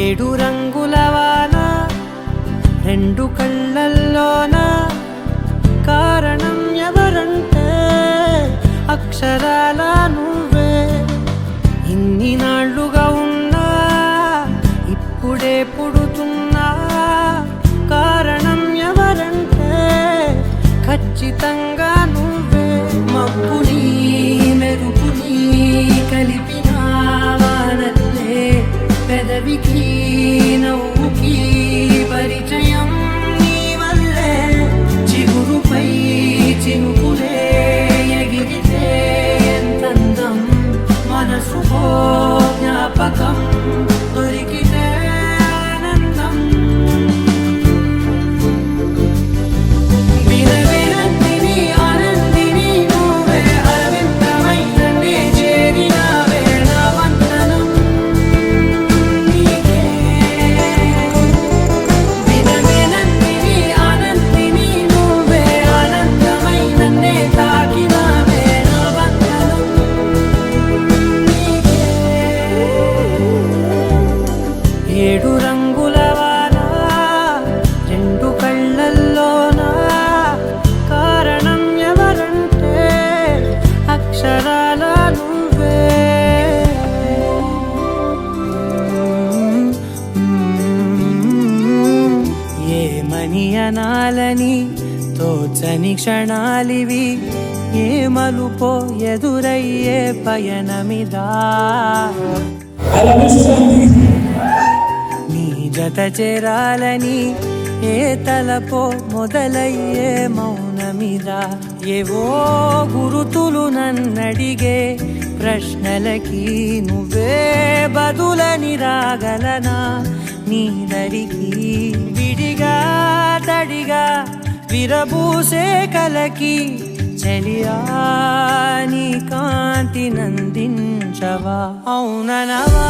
ఏడు రంగుల వాన రెండు కళ్ళల్లోన కారణం ఎవరంటే అక్షరాల నువ్వే. ఇన్ని నాళ్ళుగా ఉన్నా ఇప్పుడే పుడుతున్నా కారణం ఎవరంటే ఖచ్చితంగా నువ్వే. మబ్బుని మెరుపుని కలిపిన వానల్లే పెదవికి నవ్వుకి పరిచయం నీ వల్లే. చిగురుపై చినుకులే ఎగిరితే ఎంతందం మనసుకో జ్ఞాపకం దొరికితే ఆనందం. వినవినందిని ఆనందిని నువ్వే అరవిందమైన నే చేరినావే నా వందనం నీకే. వినవినందిని ఆనందిని నువ్వే ఆనందమైన నే తాకినావే నా వందనం నీకే. ఏడు రంగుల వాన రెండు కళ్ళల్లోన కారణం ఎవరంటే అక్షరాల నువ్వే. ఏమని అనాలని తోచని క్షణాలివి, ఏ మలుపో ఎదురయ్యే పయనమిదా. నీ జత చేరాలని ఏ తలపో మొదలయ్యే మౌనమిదా. ఏవో గురుతులు నన్నడిగే ప్రశ్నలకి నువ్వే బదులని రాగలనా నీ దరికి. విడిగా తడిగా విరబూసే కలకి చెలియా నీ కాంతి నందించవా. అవుననవా